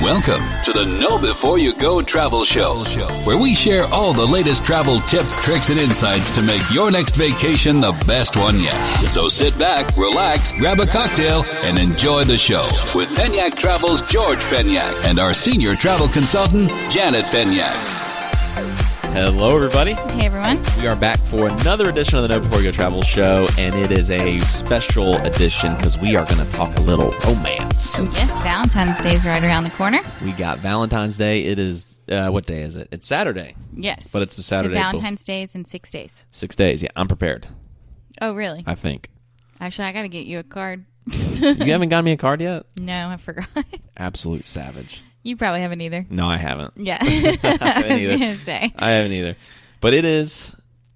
Welcome to the Know Before You Go Travel Show, where we share all the latest travel tips, tricks, and insights to make your next vacation the best one yet. So sit back, relax, grab a cocktail, and enjoy the show with Penyak Travel's George Penyak and our senior travel consultant, Janet Penyak. Hello, everybody. Hey, everyone. We are back for another edition of the Know Before You Go Travel Show, and it is a special edition because we are going to talk a little romance. Yes, Valentine's Day is right around the corner. We got Valentine's Day. It is, what day is it? It's Saturday. Yes. But it's the Saturday. So Valentine's Day is in 6 days. 6 days, yeah. I'm prepared. Oh, really? I think. Actually, I got to get you a card. You haven't gotten me a card yet? No, I forgot. Absolute savage. You probably haven't either. No, I haven't. Yeah. I haven't I either. was going to say. I haven't either. But it is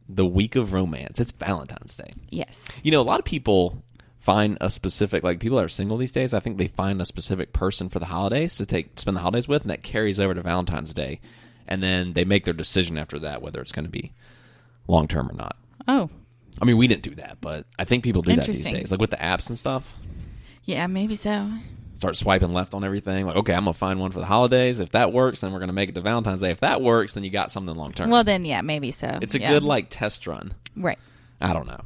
the week of romance. It's Valentine's Day. Yes. You know, a lot of people find a specific, like people that are single these days, I think they find a specific person for the holidays to spend the holidays with, and that carries over to Valentine's Day. And then they make their decision after that, whether it's going to be long-term or not. Oh. I mean, we didn't do that, but I think people do that these Interesting. days. Like with the apps and stuff. Yeah, maybe so. Start swiping left on everything. Like, okay, I'm going to find one for the holidays. If that works, then we're going to make it to Valentine's Day. If that works, then you got something long-term. Well, then, yeah, maybe so. It's a good, like, test run. Right. I don't know.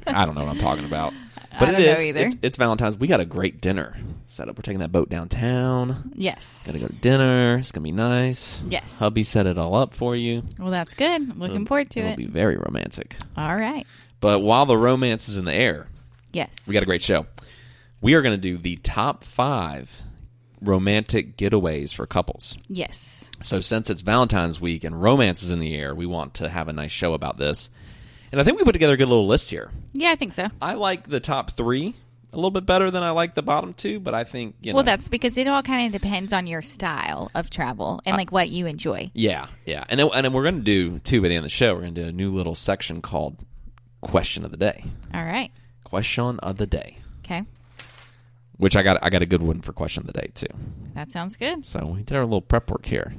I don't know what I'm talking about. I But don't it is. know either. It's Valentine's. We got a great dinner set up. We're taking that boat downtown. Yes. Got to go to dinner. It's going to be nice. Yes. Hubby set it all up for you. Well, that's good. Looking forward to It'll it. be very romantic. All right. But while the romance is in the air, Yes. we got a great show. We are going to do the top 5 romantic getaways for couples. Yes. So since it's Valentine's week and romance is in the air, we want to have a nice show about this. And I think we put together a good little list here. Yeah, I think so. I like the top 3 a little bit better than I like the bottom 2, but I think, you know. Well, that's because it all kind of depends on your style of travel and like what you enjoy. Yeah. And then we're going to do, too, by the end of the show, we're going to do a new little section called Question of the Day. All right. Question of the Day. Okay. Which I got a good one for Question of the Day, too. That sounds good. So we did our little prep work here.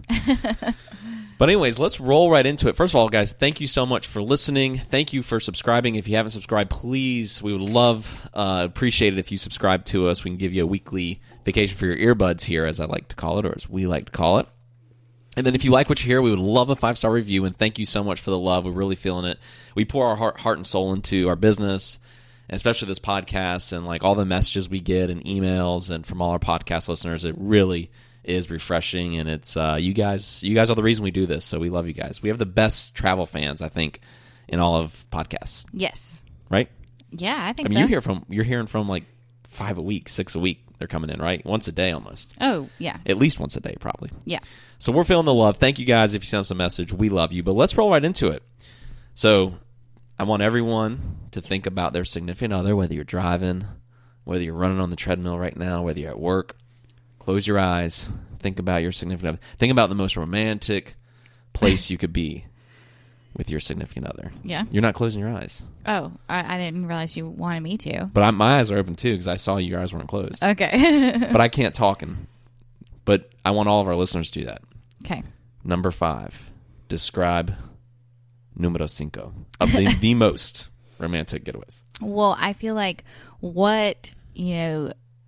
But anyways, let's roll right into it. First of all, guys, thank you so much for listening. Thank you for subscribing. If you haven't subscribed, please, we would appreciate it if you subscribe to us. We can give you a weekly vacation for your earbuds here, as I like to call it, or as we like to call it. And then if you like what you hear, we would love a 5-star review, and thank you so much for the love. We're really feeling it. We pour our heart and soul into our business, and especially this podcast, and like all the messages we get and emails and from all our podcast listeners. It really is refreshing, and it's you guys are the reason we do this, so we love you guys. We have the best travel fans, I think, in all of podcasts. Yes. Right? Yeah, I think I mean, so. you're hearing from like 5 a week, 6 a week. They're coming in, right? Once a day almost. Oh, yeah. At least once a day, probably. Yeah. So we're feeling the love. Thank you guys if you send us a message. We love you. But let's roll right into it. So I want everyone to think about their significant other, whether you're driving, whether you're running on the treadmill right now, whether you're at work. Close your eyes. Think about your significant other. Think about the most romantic place you could be with your significant other. Yeah. You're not closing your eyes. Oh, I didn't realize you wanted me to. But my eyes are open too because I saw your eyes weren't closed. Okay. But I can't talk. But I want all of our listeners to do that. Okay. Number 5. Describe numero 5 of the most romantic getaways. Well, I feel like what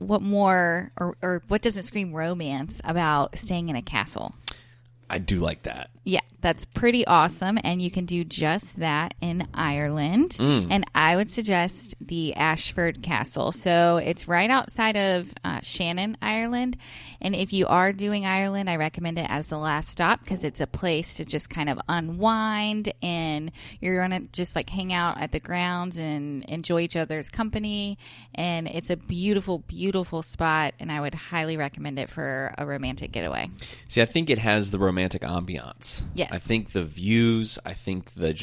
more or what doesn't scream romance about staying in a castle? I do like that. Yeah, that's pretty awesome, and you can do just that in Ireland. And I would suggest the Ashford Castle. So it's right outside of Shannon, Ireland. And if you are doing Ireland, I recommend it as the last stop because it's a place to just kind of unwind, and you're going to just like hang out at the grounds and enjoy each other's company. And it's a beautiful, beautiful spot, and I would highly recommend it for a romantic getaway. See, I think it has the romantic ambiance. Yes. I think the views, I think the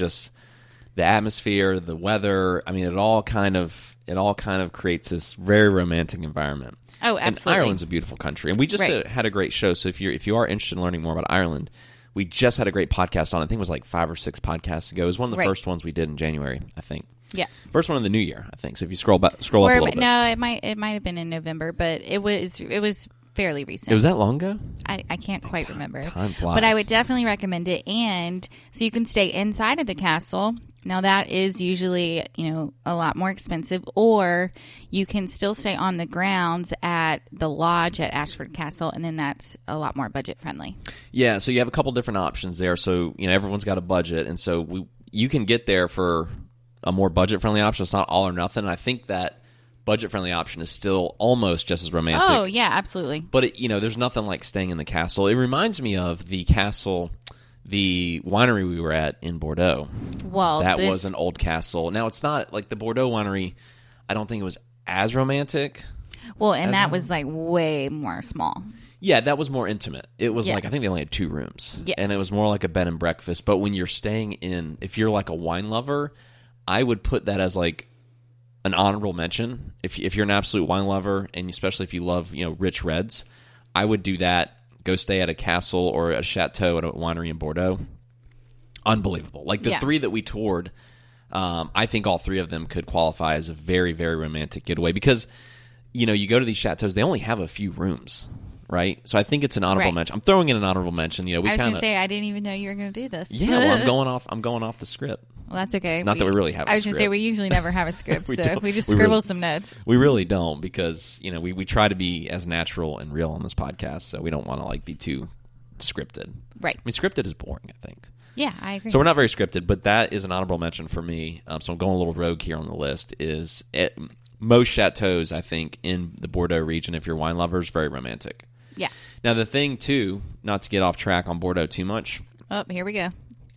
atmosphere, the weather, I mean, it all kind of creates this very romantic environment. Oh, absolutely. And Ireland's a beautiful country. And we just had a great show. So if you are interested in learning more about Ireland, we just had a great podcast on. I think it was like 5 or 6 podcasts ago. It was one of the first ones we did in January, I think. Yeah. First one of the new year, I think. So if you scroll up a little bit. No, it might have been in November, but it was fairly recent. It was that long ago? I can't quite remember. Time flies. But I would definitely recommend it. And so you can stay inside of the castle. Now, that is usually, a lot more expensive. Or you can still stay on the grounds at the lodge at Ashford Castle, and then that's a lot more budget-friendly. Yeah, so you have a couple different options there. So, everyone's got a budget, and so you can get there for a more budget-friendly option. It's not all or nothing. And I think that budget-friendly option is still almost just as romantic. Oh, yeah, absolutely. But, there's nothing like staying in the castle. It reminds me of the castle, the winery we were at in Bordeaux. Well, that was an old castle. Now, it's not like the Bordeaux winery. I don't think it was as romantic. Well, and that was like way more small. Yeah, that was more intimate. It was Yeah. like, I think they only had 2 rooms. Yes. And it was more like a bed and breakfast. But when you're staying in, if you're like a wine lover, I would put that as like an honorable mention. If you're an absolute wine lover, and especially if you love, rich reds, I would do that. Go stay at a castle or a chateau at a winery in Bordeaux. Unbelievable. Like the 3 that we toured, I think all 3 of them could qualify as a very, very romantic getaway because, you go to these chateaus, they only have a few rooms, right? So I think it's an honorable mention. I'm throwing in an honorable mention. I was going to say, I didn't even know you were going to do this. Yeah, well, I'm going off the script. Well, that's okay. Not that we really have a script. I was going to say, we usually never have a script, We so don't. we just We scribble really- some notes. We really don't because, we try to be as natural and real on this podcast, so we don't want to be too scripted. Right. I mean, scripted is boring, I think. Yeah, I agree. So we're not very scripted, but that is an honorable mention for me. So I'm going a little rogue here on the list. Most chateaus, I think, in the Bordeaux region, if you're wine lovers, very romantic. Yeah. Now the thing too, not to get off track on Bordeaux too much, Oh, here we go.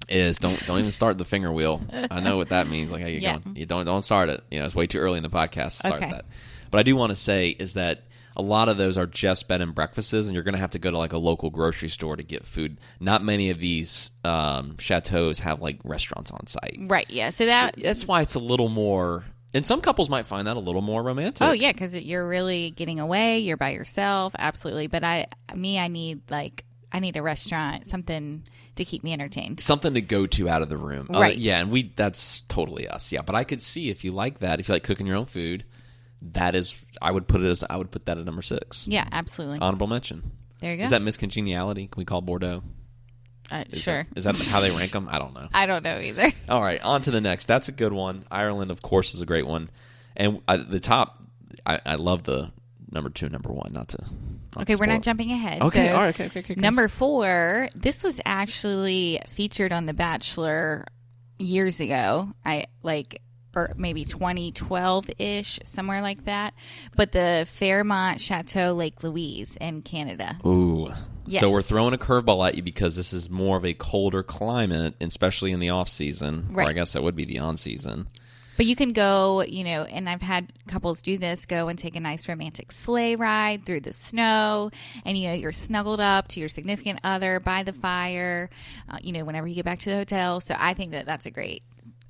is don't even start the finger wheel. I know what that means. Like, how you going? You don't start it. It's way too early in the podcast to start that. But I do want to say is that a lot of those are just bed and breakfasts, and you're going to have to go to like a local grocery store to get food. Not many of these chateaus have like restaurants on site. Right, yeah. So that's why it's a little more, and some couples might find that a little more romantic. Oh, yeah, because you're really getting away. You're by yourself. Absolutely. But I need a restaurant, something to keep me entertained. Something to go to out of the room. Right. Yeah, and that's totally us. Yeah, but I could see if you like that, if you like cooking your own food, I would put that at number 6. Yeah, absolutely. Honorable mention. There you go. Is that Miss Congeniality? Can we call Bordeaux? Sure. Is that how they rank them? I don't know. I don't know either. All right, on to the next. That's a good one. Ireland, of course, is a great one. And the top, I love the number 2 and number 1. Okay, we're not jumping ahead. Okay, So, all right. Okay. Number 4, this was actually featured on The Bachelor years ago. Or maybe 2012-ish, somewhere like that. But the Fairmont Chateau Lake Louise in Canada. Ooh. Yes. So we're throwing a curveball at you because this is more of a colder climate, especially in the off-season. Right. Or I guess that would be the on-season. But you can go, and I've had couples do this, go and take a nice romantic sleigh ride through the snow. And, you're snuggled up to your significant other by the fire, whenever you get back to the hotel. So I think that's a great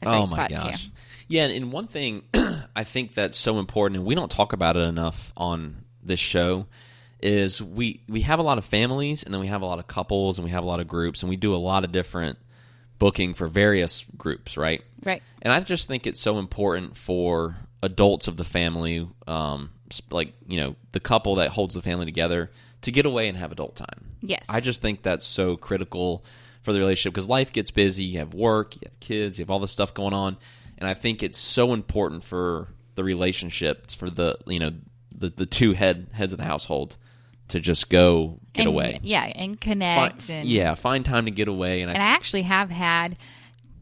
Oh, spot my gosh. too. Yeah, and one thing I think that's so important, and we don't talk about it enough on this show, is we have a lot of families, and then we have a lot of couples, and we have a lot of groups, and we do a lot of different booking for various groups, right? Right. And I just think it's so important for adults of the family, the couple that holds the family together, to get away and have adult time. Yes. I just think that's so critical for the relationship because life gets busy. You have work, you have kids, you have all this stuff going on. And I think it's so important for the relationships, for the 2 heads of the household to just go get away. Yeah, and connect. Find time to get away. And I actually have had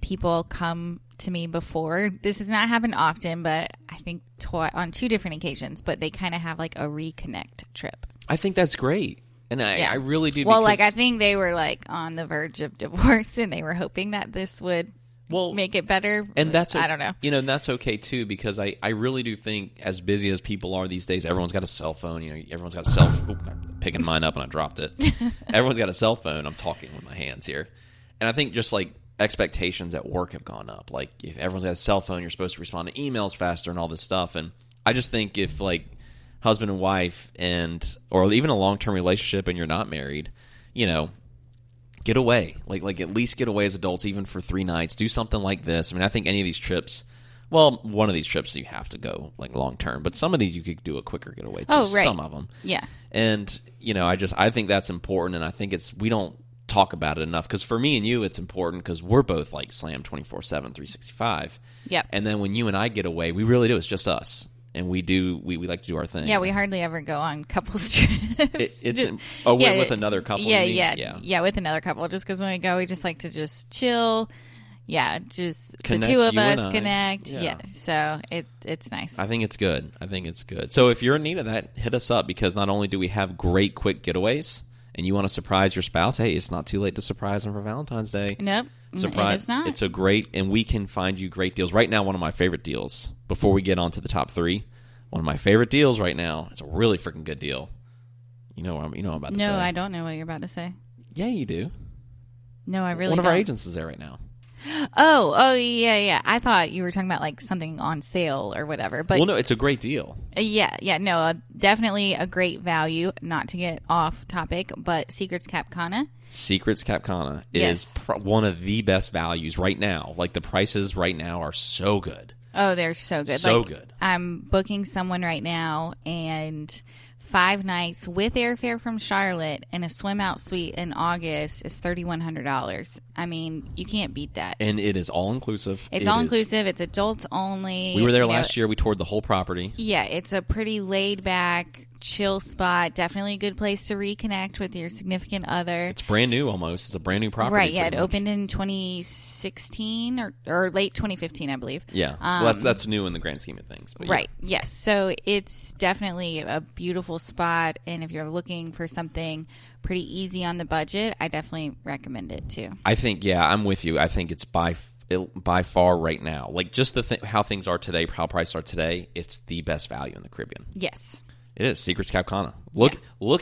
people come to me before. This has not happened often, but I think on 2 different occasions. But they kind of have like a reconnect trip. I think that's great. And I really do. Well, I think they were on the verge of divorce, and they were hoping that this would make it better. And that's I don't know. And that's okay too, because I really do think, as busy as people are these days, everyone's got a cell phone. Everyone's got a cell phone. I'm picking mine up and I dropped it. Everyone's got a cell phone. I'm talking with my hands here. And I think just expectations at work have gone up. Like, if everyone's got a cell phone, you're supposed to respond to emails faster and all this stuff. And I just think if husband and wife or even a long-term relationship and you're not married, get away. Like at least get away as adults, even for 3 nights. Do something like this. I mean, I think any of these trips Well, one of these trips you have to go like long term, but some of these you could do a quicker getaway too. Oh, right. Some of them. Yeah. And, I think that's important, and I think we don't talk about it enough, because for me and you, it's important because we're both like slam 24/7, 365. Yep. And then when you and I get away, we really do. It's just us. And we like to do our thing. Yeah, we hardly ever go on couples trips. With another couple. Yeah, with another couple. Just because when we go, we just like to just chill. Yeah, just connect, the two of us I. connect. Yeah. So it's nice. I think it's good. So if you're in need of that, hit us up, because not only do we have great quick getaways, and you want to surprise your spouse, hey, it's not too late to surprise them for Valentine's Day. Nope. Surprise. It's not. It's and we can find you great deals. Right now, one of my favorite deals, before we get on to the top 3, one of my favorite deals right now, it's a really freaking good deal. You know what I'm about to say. No, I don't know what you're about to say. Yeah, you do. No, I really don't. One of our don't. agents is there right now. Oh, yeah. I thought you were talking about like something on sale or whatever. But no, it's a great deal. No, definitely a great value. Not to get off topic, but Secrets Cap Cana is one of the best values right now. Like the prices right now are so good. Oh, they're so good. So good. I'm booking someone right now, and 5 nights with airfare from Charlotte and a swim out suite in August is $3,100. I mean, you can't beat that. And it is all inclusive. It's all inclusive. It's adults only. We were there last year. We toured the whole property. Yeah, it's a pretty laid back, chill spot. Definitely a good place to reconnect with your significant other. It's brand new almost. It's a brand new property. Right, yeah. It opened in 2016 or late 2015, I believe. Yeah. Well, that's new in the grand scheme of things. But right, yes. So it's definitely a beautiful spot, and if you're looking for something pretty easy on the budget, I definitely recommend it too. I think, I'm with you. I think it's by far right now, like just how things are today, how prices are today, it's the best value in the Caribbean. Yes. It is. Secrets Cap Cana. Look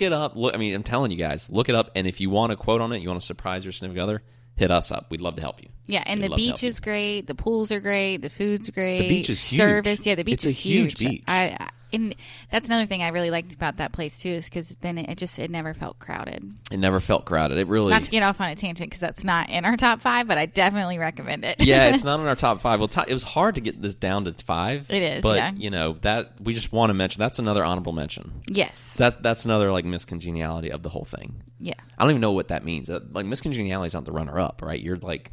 it up. I'm telling you guys, look it up. And if you want a quote on it, you want to surprise your significant other, hit us up. We'd love to help you. Yeah, and the beach is great. The pools are great. The food's great. The beach is huge. Service, yeah, the beach is huge. It's a huge beach. And that's another thing I really liked about that place too, is because then it never felt crowded. It never felt crowded. It really. Not to get off on a tangent, because that's not in our top 5, but I definitely recommend it. Yeah, it's not in our top 5. Well, it was hard to get this down to 5. It is, but yeah. That we just want to mention. That's another honorable mention. Yes. That's another like miscongeniality of the whole thing. Yeah. I don't even know what that means. Like miscongeniality is not the runner up, right? You're like.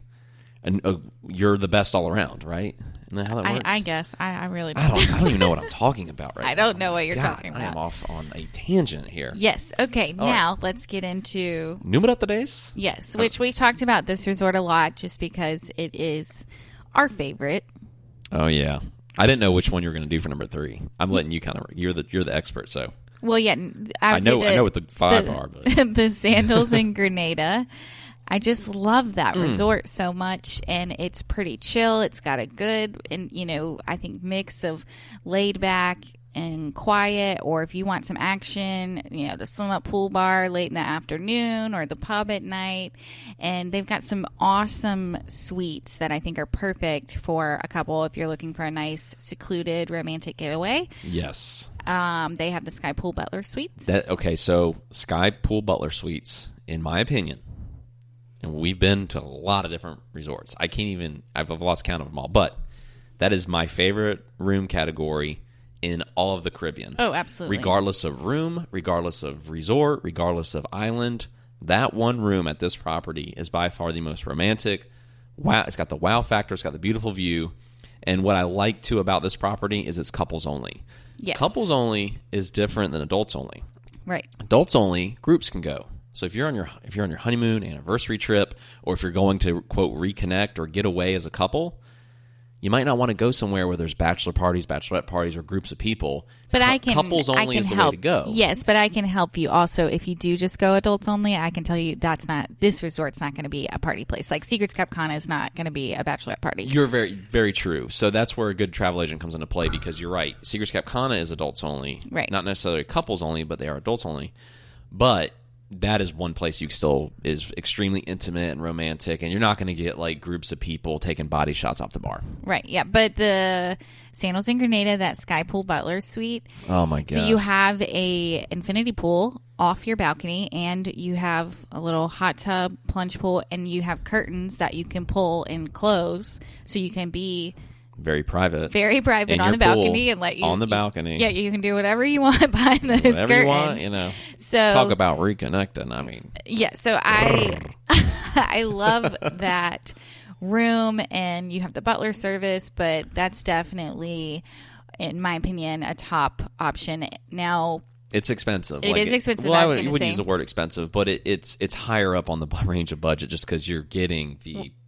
You're the best all around, right? Isn't that how that works? I guess. I really don't. I don't even know what I'm talking about right now. I don't know what you're talking about. I am off on a tangent here. Yes. Okay. Now let's get into Número 3. Yes, which we talked about this resort a lot, just because it is our favorite. Oh yeah, I didn't know which one you were going to do for number 3. I'm letting you you're the expert, so. Well, yeah, I know what the 5 are, but the Sandals in Grenada. I just love that resort so much, and it's pretty chill. It's got a good, and I think mix of laid back and quiet, or if you want some action, the swim up pool bar late in the afternoon or the pub at night. And they've got some awesome suites that I think are perfect for a couple if you're looking for a nice, secluded, romantic getaway. Yes. They have the Sky Pool Butler suites. So Sky Pool Butler suites, in my opinion, and we've been to a lot of different resorts. I've lost count of them all. But that is my favorite room category in all of the Caribbean. Oh, absolutely. Regardless of room, regardless of resort, regardless of island, that one room at this property is by far the most romantic. Wow, it's got the wow factor. It's got the beautiful view. And what I like, too, about this property is it's couples only. Yes. Couples only is different than adults only. Right. Adults only, groups can go. So if you're on your honeymoon, anniversary trip, or if you're going to, quote, reconnect or get away as a couple, you might not want to go somewhere where there's bachelor parties, bachelorette parties, or groups of people. But couples only is the way to go. Yes, but I can help you also. If you do just go adults only, I can tell you this resort's not going to be a party place. Like Secrets Cap Cana is not going to be a bachelorette party. You're very, very true. So that's where a good travel agent comes into play, because you're right. Secrets Cap Cana is adults only. Right. Not necessarily couples only, but they are adults only. But that is one place you still is extremely intimate and romantic, and you're not going to get like groups of people taking body shots off the bar. Right, yeah. But the Sandals in Grenada, that Sky Pool Butler suite. Oh my god! So you have a infinity pool off your balcony, and you have a little hot tub, plunge pool, and you have curtains that you can pull and close, so you can be Very private. Very private in on your the pool, balcony and let you on the balcony. Yeah, you can do whatever you want behind those Whatever curtains. you want, you know. So talk about reconnecting. I mean, yeah. So I love that room, and you have the butler service, but that's definitely, in my opinion, a top option. Now, it's expensive. It is expensive. Well, I I was wouldn't say. use the word expensive, but it's higher up on the range of budget just because you're getting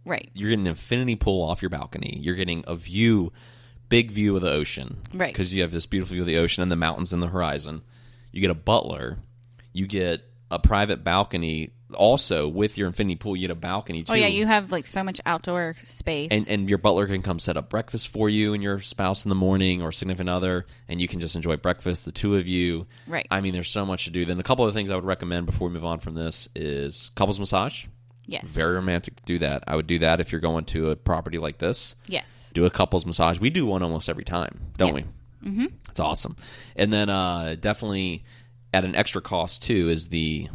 right. You're getting an infinity pool off your balcony. You're getting a view, big view of the ocean, right? Because you have this beautiful view of the ocean and the mountains in the horizon. You get a butler. You get a private balcony. Also, with your infinity pool, you get a balcony too. Oh yeah, you have like so much outdoor space, and your butler can come set up breakfast for you and your spouse in the morning or significant other, and you can just enjoy breakfast, the two of you. Right. I mean, there's so much to do. Then a couple of things I would recommend before we move on from this is couples massage. Yes. Very romantic to do that. I would do that if you're going to a property like this. Yes. Do a couples massage. We do one almost every time, don't we? Mm-hmm. It's awesome. And then definitely at an extra cost too is the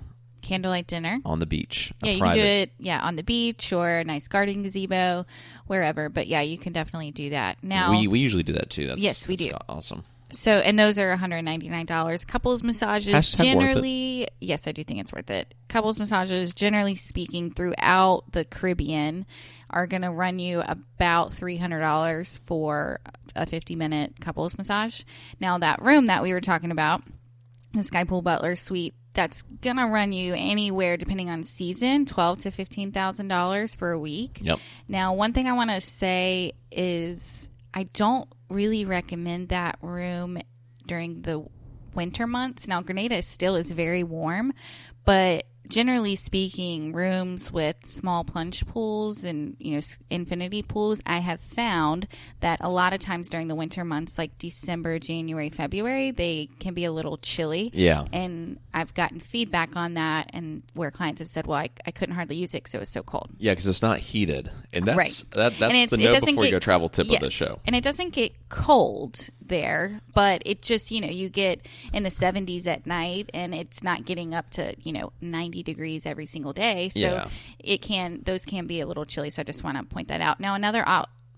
candlelight dinner on the beach. Yeah, you can do it on the beach or a nice garden gazebo, wherever. But yeah, you can definitely do that. Now we usually do that too. Yes, we do. Awesome. So, and those are $199. Couples massages generally, yes, I do think it's worth it. Couples massages, generally speaking, throughout the Caribbean, are going to run you about $300 for a 50-minute couples massage. Now, that room that we were talking about, the Sky Pool Butler Suite, that's going to run you anywhere, depending on season, $12,000 to $15,000 for a week. Yep. Now, one thing I want to say is I don't really recommend that room during the winter months. Now, Grenada still is very warm, but generally speaking, rooms with small plunge pools and, infinity pools, I have found that a lot of times during the winter months, like December, January, February, they can be a little chilly. Yeah. And I've gotten feedback on that, and where clients have said, well, I couldn't hardly use it because it was so cold. Yeah, because it's not heated. And that's right. that's and the note before you go travel tip of the show. And it doesn't get cold there, but it just, you get in the 70s at night, and it's not getting up to, 90 degrees every single day. So those can be a little chilly. So I just want to point that out. Now, another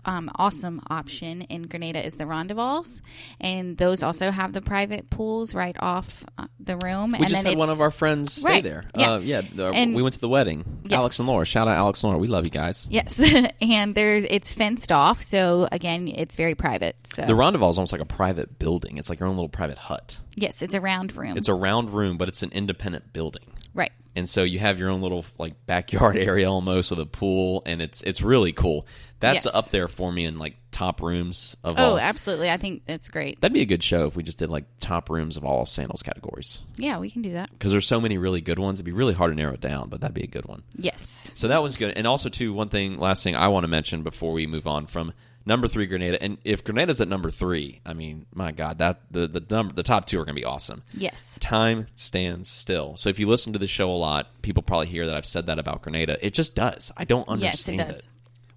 awesome option in Grenada is the Rondevals, and those also have the private pools right off the room. We just had one of our friends stay there. Yeah. We went to the wedding. Yes. Alex and Laura. Shout out Alex and Laura. We love you guys. Yes. And it's fenced off, so again, it's very private. So the Rondeval is almost like a private building. It's like your own little private hut. Yes, it's a round room. It's a round room, but it's an independent building. Right. And so you have your own little backyard area almost with a pool, and it's really cool. That's up there for me in top rooms of all. Oh, absolutely. I think that's great. That'd be a good show if we just did top rooms of all sandals categories. Yeah, we can do that. Because there's so many really good ones. It'd be really hard to narrow it down, but that'd be a good one. Yes. So that was good. And also, too, last thing I want to mention before we move on from number 3, Grenada. And if Grenada's at number 3, I mean, my God, the top 2 are going to be awesome. Yes. Time stands still. So if you listen to the show a lot, people probably hear that I've said that about Grenada. It just does. I don't understand yes, it does. it.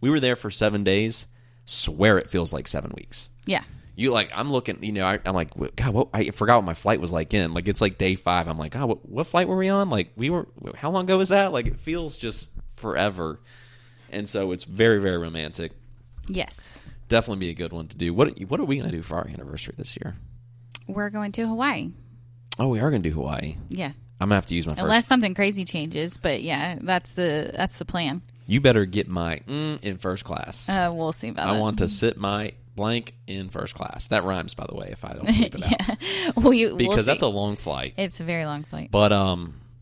We were there for 7 days. Swear it feels like 7 weeks. Yeah. I'm looking, I'm like, God, I forgot what my flight was like in. It's like day 5. I'm like, God, what flight were we on? How long ago was that? It feels just forever. And so it's very, very romantic. Yes. Definitely be a good one to do. What are we going to do for our anniversary this year? We're going to Hawaii. Oh, we are going to do Hawaii. Yeah. I'm going to have to use my first. Unless something crazy changes, but yeah, that's the plan. You better get my in first class. We'll see about that. I want to sit my blank in first class. That rhymes, by the way, if I don't keep it out. Because that's a long flight. It's a very long flight. But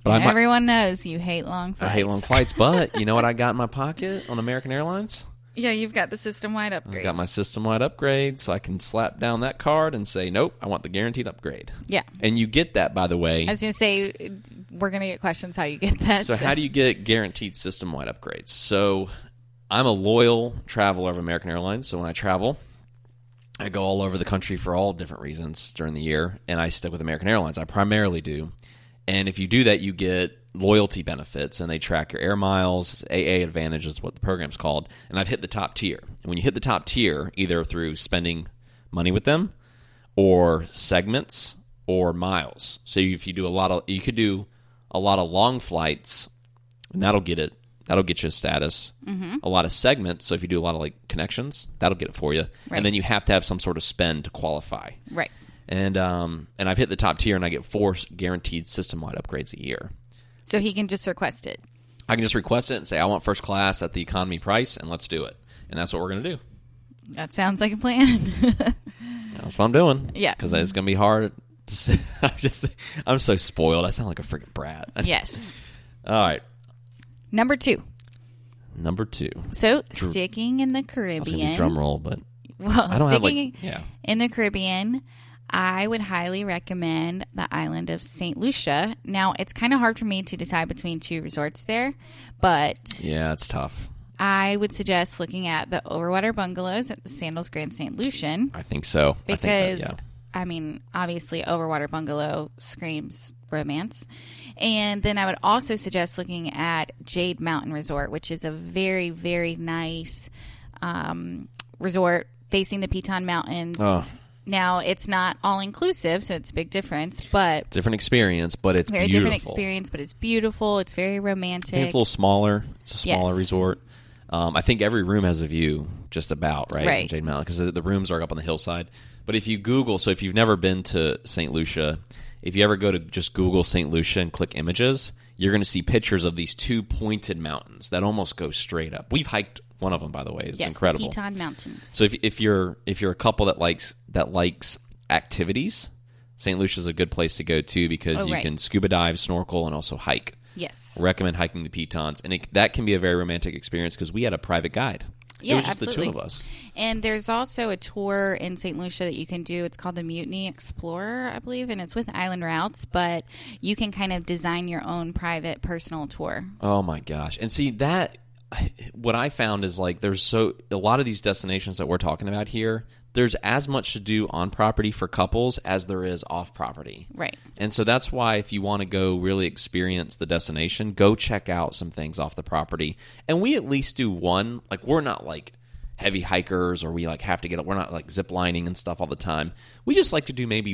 everyone knows you hate long flights. I hate long flights, but you know what I got in my pocket on American Airlines? Yeah, you've got the system-wide upgrade. I got my system-wide upgrade, so I can slap down that card and say, nope, I want the guaranteed upgrade. Yeah. And you get that, by the way. I was going to say, we're going to get questions how you get that. So how do you get guaranteed system-wide upgrades? So I'm a loyal traveler of American Airlines, so when I travel, I go all over the country for all different reasons during the year, and I stick with American Airlines. I primarily do. And if you do that, you get loyalty benefits, and they track your air miles. AA Advantage is what the program's called. And I've hit the top tier. And when you hit the top tier, either through spending money with them or segments or miles. So if you do you could do a lot of long flights, and that'll get it That'll get you a status. A lot of segments. So if you do a lot of like connections, that'll get it for you. Right. And then you have to have some sort of spend to qualify. Right. And I've hit the top tier, and I get 4 guaranteed system-wide upgrades a year. So he can just request it. I can just request it and say, I want first class at the economy price, and let's do it. And that's what we're going to do. That sounds like a plan. That's what I'm doing. Yeah. Because it's going to be hard. I'm so spoiled. I sound like a freaking brat. Yes. All right. Number 2. So, sticking in the Caribbean. That's going to be drum roll, but Well, I don't have sticking in the Caribbean, I would highly recommend the island of St. Lucia. Now, it's kind of hard for me to decide between 2 resorts there, but yeah, it's tough. I would suggest looking at the Overwater Bungalows at the Sandals Grand St. Lucian. I think so. Because, I mean, obviously, Overwater Bungalow screams romance. And then I would also suggest looking at Jade Mountain Resort, which is a very, very nice resort facing the Piton Mountains. Oh. Now, it's not all-inclusive, so it's a big difference, but... Different experience, but it's very beautiful. Different experience, but it's beautiful. It's very romantic. I think it's a little smaller. It's a smaller resort. I think every room has a view, just about, right? In Jade Mountain, because the rooms are up on the hillside. But if you Google, so if you've never been to St. Lucia, if you ever go to just Google St. Lucia and click images, you're going to see pictures of these 2 pointed mountains that almost go straight up. We've hiked one of them, by the way. It's incredible. The Piton Mountains. So if you're a couple that likes activities, St. Lucia is a good place to go to because you can scuba dive, snorkel, and also hike. Yes. Recommend hiking the Pitons, and that can be a very romantic experience because we had a private guide. Yeah, it was just absolutely. the 2 of us. And there's also a tour in St. Lucia that you can do. It's called the Mutiny Explorer, I believe, and it's with Island Routes, but you can kind of design your own private personal tour. Oh my gosh. And see that what I found is like there's a lot of these destinations that we're talking about here, there's as much to do on property for couples as there is off property. Right. And so that's why if you want to go really experience the destination, go check out some things off the property. And we at least do one. Like, we're not like heavy hikers or we like have to we're not like zip lining and stuff all the time. We just like to do maybe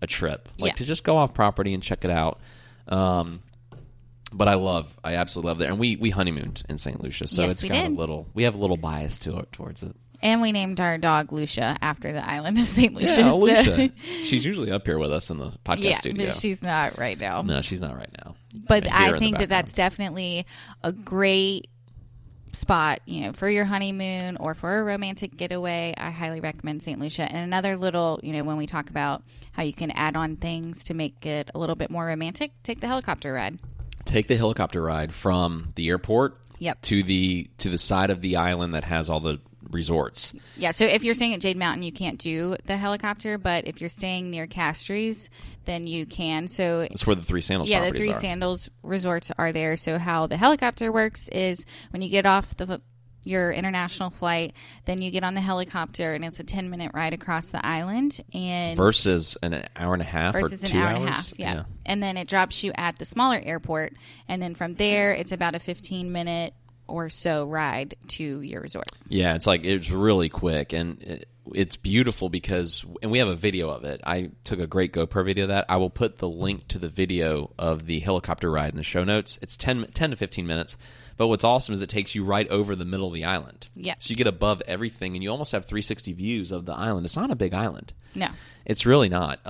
a trip, like to just go off property and check it out. But I absolutely love it. And we honeymooned in St. Lucia, so it's got we have a little bias towards it. And we named our dog Lucia after the island of St. Lucia. Yeah, Lucia. She's usually up here with us in the podcast studio. But she's not right now. No, she's not right now. But I think that's definitely a great spot, for your honeymoon or for a romantic getaway. I highly recommend St. Lucia. And another little, when we talk about how you can add on things to make it a little bit more romantic, take the helicopter ride. Take the helicopter ride from the airport to the side of the island that has all the resorts. Yeah, so if you're staying at Jade Mountain, you can't do the helicopter, but if you're staying near Castries, then you can. So that's where the 3 Sandals properties properties the 3 Sandals resorts are there. So how the helicopter works is when you get off your international flight, then you get on the helicopter, and it's a 10-minute ride across the island. And versus an hour and a half versus or 2 an hour hours? and a half, yeah. And then it drops you at the smaller airport, and then from there, it's about a 15-minute or so ride to your resort. Yeah, it's really quick, and it's beautiful and we have a video of it. I took a great GoPro video of that. I will put the link to the video of the helicopter ride in the show notes. It's 10 to 15 minutes, but what's awesome is it takes you right over the middle of the island. Yeah. So you get above everything, and you almost have 360 views of the island. It's not a big island. No. It's really not.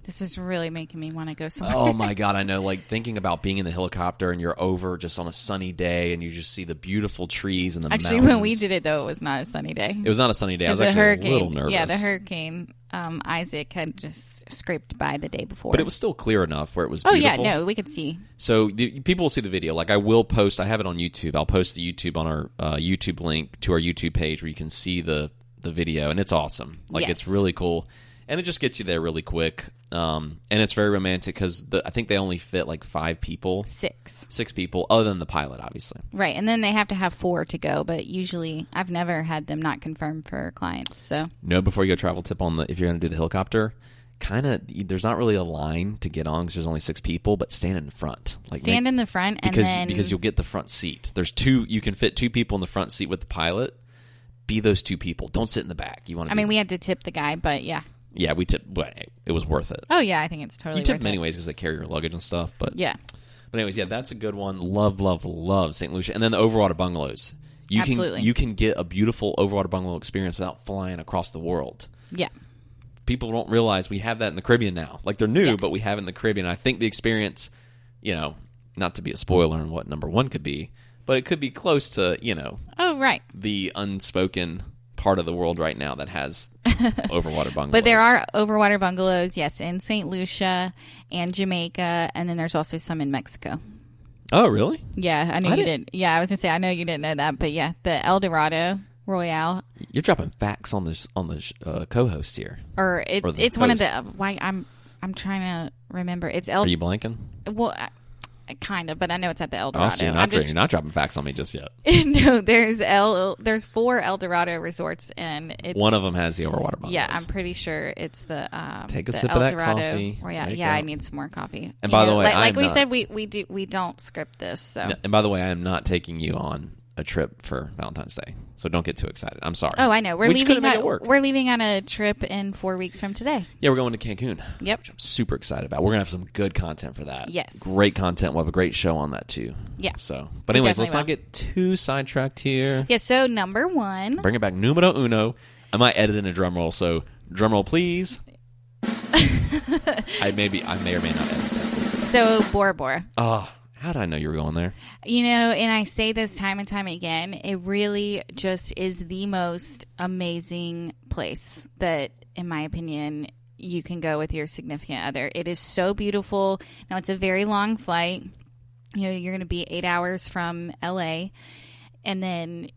This is really making me want to go somewhere. Oh my God, I know. Like thinking about being in the helicopter and you're over just on a sunny day and you just see the beautiful trees and the mountains. Actually, when we did it, though, it was not a sunny day. It was not a sunny day. I was actually a little nervous. Yeah, the hurricane Isaac had just scraped by the day before. But it was still clear enough where it was beautiful. Oh, yeah, no, we could see. So people will see the video. Like I will post, I have it on YouTube. I'll post the YouTube on our YouTube link to our YouTube page where you can see the video, and it's awesome. Like it's really cool. And it just gets you there really quick. And it's very romantic because I think they only fit like 5 people. 6 people, other than the pilot, obviously. Right. And then they have to have 4 to go. But usually I've never had them not confirmed for clients. So no, before you go, travel tip on if you're going to do the helicopter, there's not really a line to get on because there's only 6 people, but stand in the front. Stand in the front because you'll get the front seat. There's 2, you can fit 2 people in the front seat with the pilot. Be those 2 people. Don't sit in the back. We had to tip the guy, but yeah. Yeah, we tipped, but it was worth it. Oh, yeah, I think it's totally worth it. You tip them anyways because they carry your luggage and stuff. But yeah. But anyways, yeah, that's a good one. Love, love, love St. Lucia. And then the overwater bungalows. Absolutely. You can get a beautiful overwater bungalow experience without flying across the world. Yeah. People don't realize we have that in the Caribbean now. Like, they're new, but we have it in the Caribbean. I think the experience, not to be a spoiler on what number one could be, but it could be close to, Oh, right. the unspoken part of the world right now that has overwater bungalows. But there are overwater bungalows, yes, in St. Lucia and Jamaica, and then there's also some in Mexico. Oh, really? Yeah, I know you didn't. Yeah, I was going to say, I know you didn't know that, but yeah, the El Dorado Royale. You're dropping facts on the co-host here. It's one of the, why I'm trying to remember. It's Are you blanking? Well, kind of, but I know it's at the El Dorado. Oh, so you're not dropping facts on me just yet. No, there's 4 El Dorado resorts, and one of them has the overwater bungalows. Yeah, I'm pretty sure it's the take a the sip El of that Dorado coffee. Yeah, I need some more coffee. And by the way, like we said, we don't script this. So, and by the way, I am not taking you on a trip for Valentine's Day, so don't get too excited. I'm sorry. Oh, I know. We're leaving on a trip in 4 weeks from today. Yeah, we're going to Cancun. Yep. Which I'm super excited about. We're gonna have some good content for that. Yes. Great content. We'll have a great show on that too. Yeah. So, but anyways, let's not get too sidetracked here. Yeah. So number 1. Bring it back. Numero uno. I might edit in a drum roll. So drum roll, please. I may or may not edit that. So Bora Bora. Oh. How did I know you were going there? And I say this time and time again, it really just is the most amazing place that, in my opinion, you can go with your significant other. It is so beautiful. Now, it's a very long flight. You're going to be 8 hours from LA. And then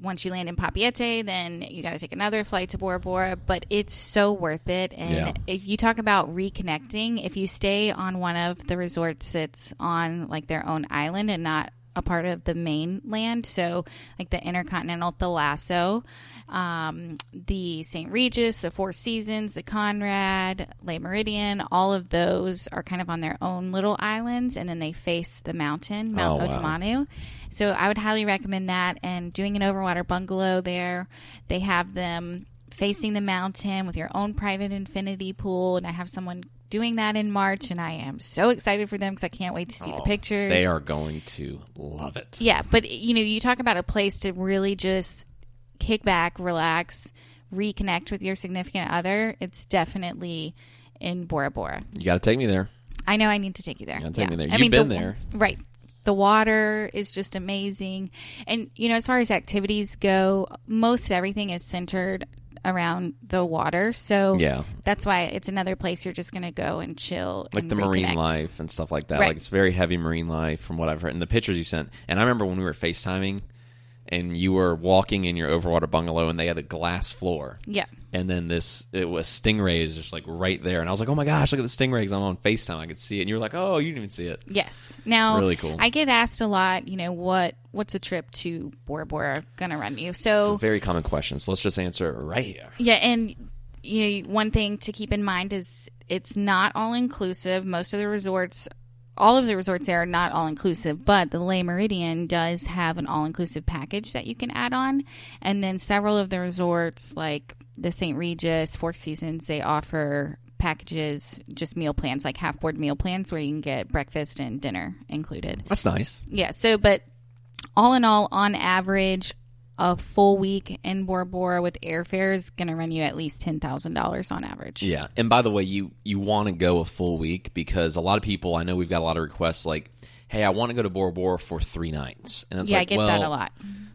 once you land in Papeete, then you got to take another flight to Bora Bora, but it's so worth it. And if you talk about reconnecting, if you stay on one of the resorts that's on like their own island and not a part of the mainland, so like the Intercontinental, the Lasso, the St. Regis, the Four Seasons, the Conrad, Le Meridien, all of those are kind of on their own little islands, and then they face the mountain, Mount Otomanu. So I would highly recommend that, and doing an overwater bungalow there. They have them facing the mountain with your own private infinity pool, and I have someone doing that in March, and I am so excited for them because I can't wait to see the pictures. They are going to love it. Yeah, but you talk about a place to really just kick back, relax, reconnect with your significant other. It's definitely in Bora Bora. You got to take me there. I know I need to take you there. You got to take me there. You've been there. Right. The water is just amazing. And, as far as activities go, most everything is centered around the water. So that's why it's another place you're just going to go and chill. Like and the reconnect. marine life and stuff like that. Right. Like it's very heavy marine life from what I've heard. And the pictures you sent. And I remember when we were FaceTiming and you were walking in your overwater bungalow and they had a glass floor. Yeah. And then it was stingrays just like right there. And I was like, oh my gosh, look at the stingrays. I'm on FaceTime. I could see it. And you were like, oh, you didn't even see it. Yes. Now, really cool. I get asked a lot, what's a trip to Bora Bora going to run you? So it's a very common question. So let's just answer it right here. Yeah. And, one thing to keep in mind is it's not all inclusive. All of the resorts there are not all-inclusive, but the Le Meridien does have an all-inclusive package that you can add on. And then several of the resorts, like the St. Regis, Four Seasons, they offer packages, just meal plans, like half-board meal plans where you can get breakfast and dinner included. That's nice. Yeah, but all in all, on average, a full week in Bora Bora with airfare is going to run you at least $10,000 on average. Yeah. And by the way, you want to go a full week because a lot of people, I know we've got a lot of requests like, hey, I want to go to Bora Bora for 3 nights. And it's I get that a lot.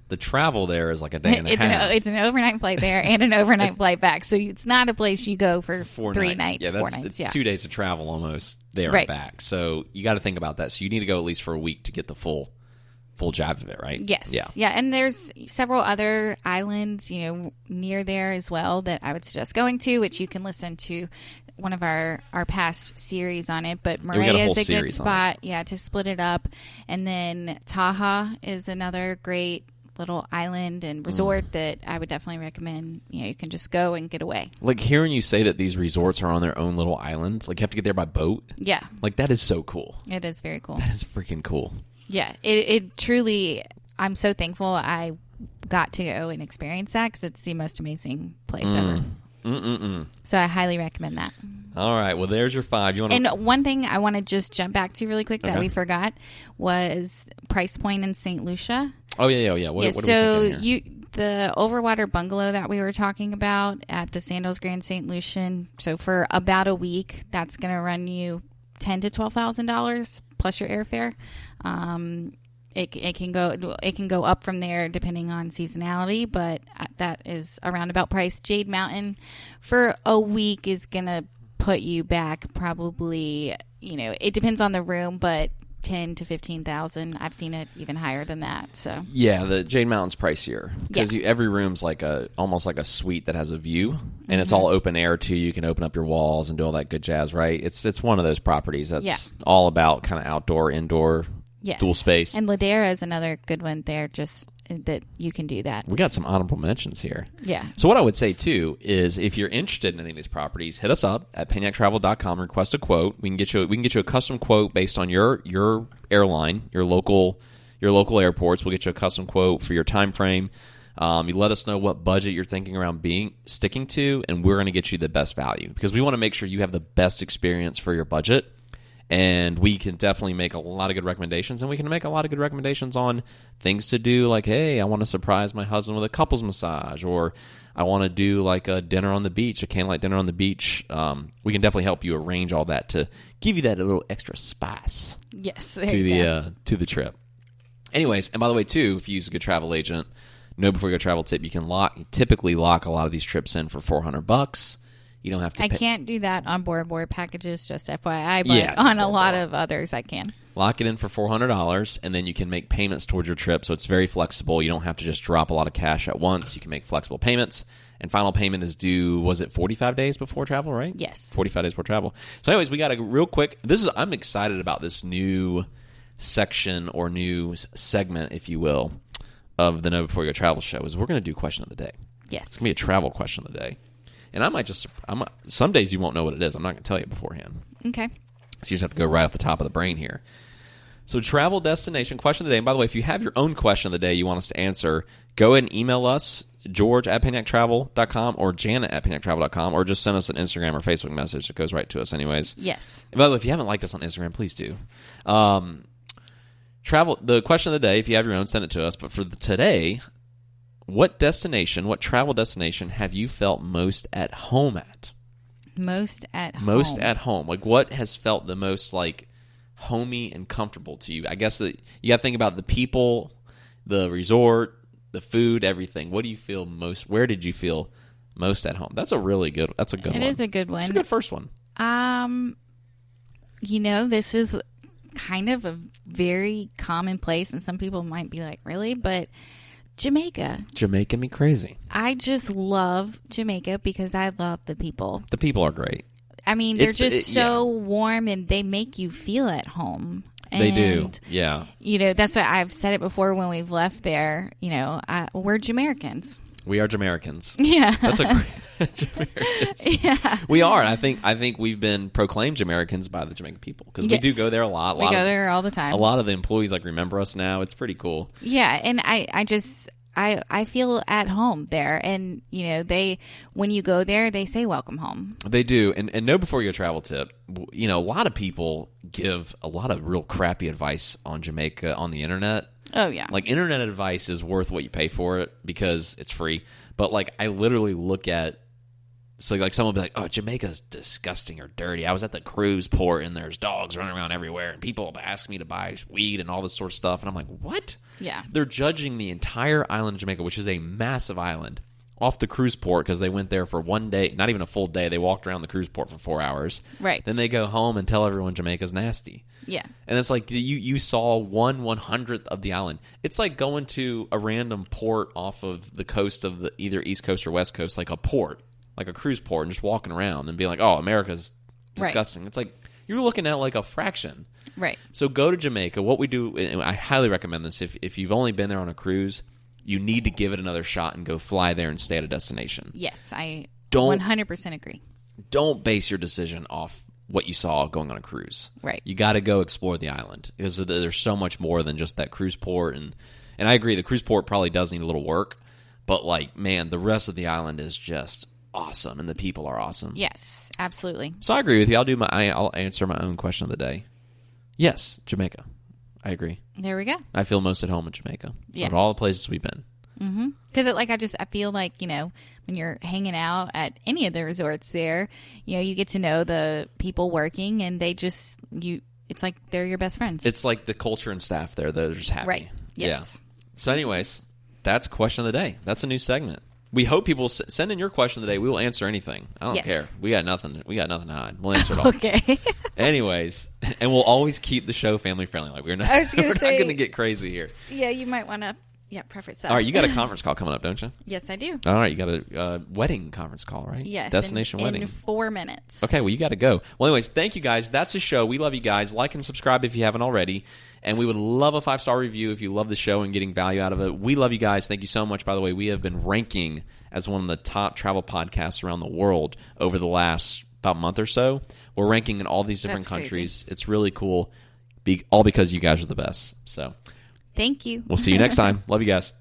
The travel there is like a day and a half. It's an overnight flight there and an overnight flight back. So it's not a place you go for 3 nights. Yeah, 4 nights. It's 2 days of travel almost there and back. So you got to think about that. So you need to go at least for a week to get the full jab of it, right? Yes. Yeah. And there's several other islands, near there as well that I would suggest going to, which you can listen to one of our past series on it. But Murray is a good spot, to split it up. And then Taha is another great little island and resort that I would definitely recommend. You can just go and get away. Like hearing you say that these resorts are on their own little island, like you have to get there by boat. Yeah. Like that is so cool. It is very cool. That is freaking cool. Yeah, it truly, I'm so thankful I got to go and experience that because it's the most amazing place ever. So I highly recommend that. All right. Well, there's your 5. You want And one thing I want to just jump back to really quick that we forgot was price point in St. Lucia. Oh, yeah. What so are we thinking here? The Overwater bungalow that we were talking about at the Sandals Grand St. Lucian. So for about a week, that's going to run you $10,000 to $12,000 plus your airfare. It can go up from there depending on seasonality, but that is a roundabout price. Jade Mountain for a week is going to put you back probably, it depends on the room, but 10 to 15,000. I've seen it even higher than that. So yeah, the Jade Mountain's pricier because every room's almost like a suite that has a view, and it's all open air too. You can open up your walls and do all that good jazz, right? It's one of those properties that's all about kind of outdoor, indoor, dual space. And Ladera is another good one there, just that you can do that. We got some honorable mentions here. Yeah. So what I would say too is if you're interested in any of these properties, hit us up at penyaktravel.com, request a quote. We can get you a custom quote based on your airline, your local airports. We'll get you a custom quote for your time frame. You let us know what budget you're thinking around sticking to, and we're going to get you the best value because we want to make sure you have the best experience for your budget. And we can definitely make a lot of good recommendations, and we can make a lot of good recommendations on things to do, like, hey, I want to surprise my husband with a couples massage, or I want to do like a dinner on the beach, a candlelight dinner on the beach. We can definitely help you arrange all that to give you that a little extra spice. Yes, to the trip. Anyways, and by the way, too, if you use a good travel agent, know before you go travel tip, you can typically lock a lot of these trips in for $400. You don't have to I can't do that on Bora Bora packages, just FYI, but on a lot of others I can. Lock it in for $400, and then you can make payments towards your trip, so it's very flexible. You don't have to just drop a lot of cash at once. You can make flexible payments, and final payment is due, was it 45 days before travel, right? Yes. 45 days before travel. So anyways, we got a real quick, I'm excited about this new section or new segment, if you will, of the Know Before You Go Travel show, is we're going to do question of the day. Yes. It's going to be a travel question of the day. And some days you won't know what it is. I'm not going to tell you beforehand. Okay. So you just have to go right off the top of the brain here. So travel destination question of the day. And by the way, if you have your own question of the day you want us to answer, go ahead and email us, george@penyaktravel.com or janet@penyaktravel.com, or just send us an Instagram or Facebook message. It goes right to us anyways. Yes. And by the way, if you haven't liked us on Instagram, please do. The question of the day, if you have your own, send it to us. But for today, what travel destination have you felt most at home at? Most at home. Most at home. Like, what has felt the most, like, homey and comfortable to you? I guess that you got to think about the people, the resort, the food, everything. What do you feel most? Where did you feel most at home? That's a good one. It is a good one. It's a good first one. This is kind of a very commonplace, and some people might be like, really? But Jamaica. Jamaica me crazy. I just love Jamaica because I love the people. The people are great. I mean, they're so warm, and they make you feel at home. And, they do. Yeah. That's why I've said it before when we've left there. We're Jamaicans. We are Jamaicans. Yeah. That's a great Jamaicans. Yeah. We are. I think we've been proclaimed Jamaicans by the Jamaican people because we do go there a lot. We go there all the time. A lot of the employees remember us now. It's pretty cool. Yeah, and I feel at home there, and when you go there, they say welcome home. They do, and know before you go travel tip. A lot of people give a lot of real crappy advice on Jamaica on the internet. Oh yeah, like internet advice is worth what you pay for it because it's free. But I literally look at. So, someone will be like, oh, Jamaica's disgusting or dirty. I was at the cruise port, and there's dogs running around everywhere, and people ask me to buy weed and all this sort of stuff. And I'm like, what? Yeah. They're judging the entire island of Jamaica, which is a massive island, off the cruise port because they went there for one day, not even a full day. They walked around the cruise port for 4 hours. Right. Then they go home and tell everyone Jamaica's nasty. Yeah. And it's like you saw 1/100th of the island. It's like going to a random port off of the coast of the either East Coast or West Coast, like a port. Like a cruise port, and just walking around and being like, oh, America's disgusting. Right. It's like you're looking at like a fraction. Right. So go to Jamaica. What we do, and I highly recommend this, if you've only been there on a cruise, you need to give it another shot and go fly there and stay at a destination. Yes, I 100% agree. Don't base your decision off what you saw going on a cruise. Right. You got to go explore the island because there's so much more than just that cruise port. And I agree, the cruise port probably does need a little work, but the rest of the island is just awesome and the people are awesome. Yes, absolutely. So I agree with you. I'll answer my own question of the day. Yes, Jamaica. I agree. There we go. I feel most at home in Jamaica. Yeah. Of all the places we've been. Because I feel like, when you're hanging out at any of the resorts there, you get to know the people working, and they just it's like they're your best friends. It's like the culture and staff there. They're just happy. Right. Yes. Yeah. So anyways, that's question of the day. That's a new segment. We hope people send in your question of the day. We will answer anything. I don't care. We got nothing. We got nothing to hide. We'll answer it all. Okay. Anyways, and we'll always keep the show family friendly. Like we're not going to get crazy here. Yeah, you might want to preface that. All right, you got a conference call coming up, don't you? Yes, I do. All right, you got a wedding conference call, right? Yes. Destination wedding. In 4 minutes. Okay, well, you got to go. Well, anyways, thank you guys. That's a show. We love you guys. Like and subscribe if you haven't already. And we would love a 5-star review if you love the show and getting value out of it. We love you guys. Thank you so much. By the way, we have been ranking as one of the top travel podcasts around the world over the last about month or so. We're ranking in all these different countries. It's really cool, all because you guys are the best. So, thank you. We'll see you next time. Love you guys.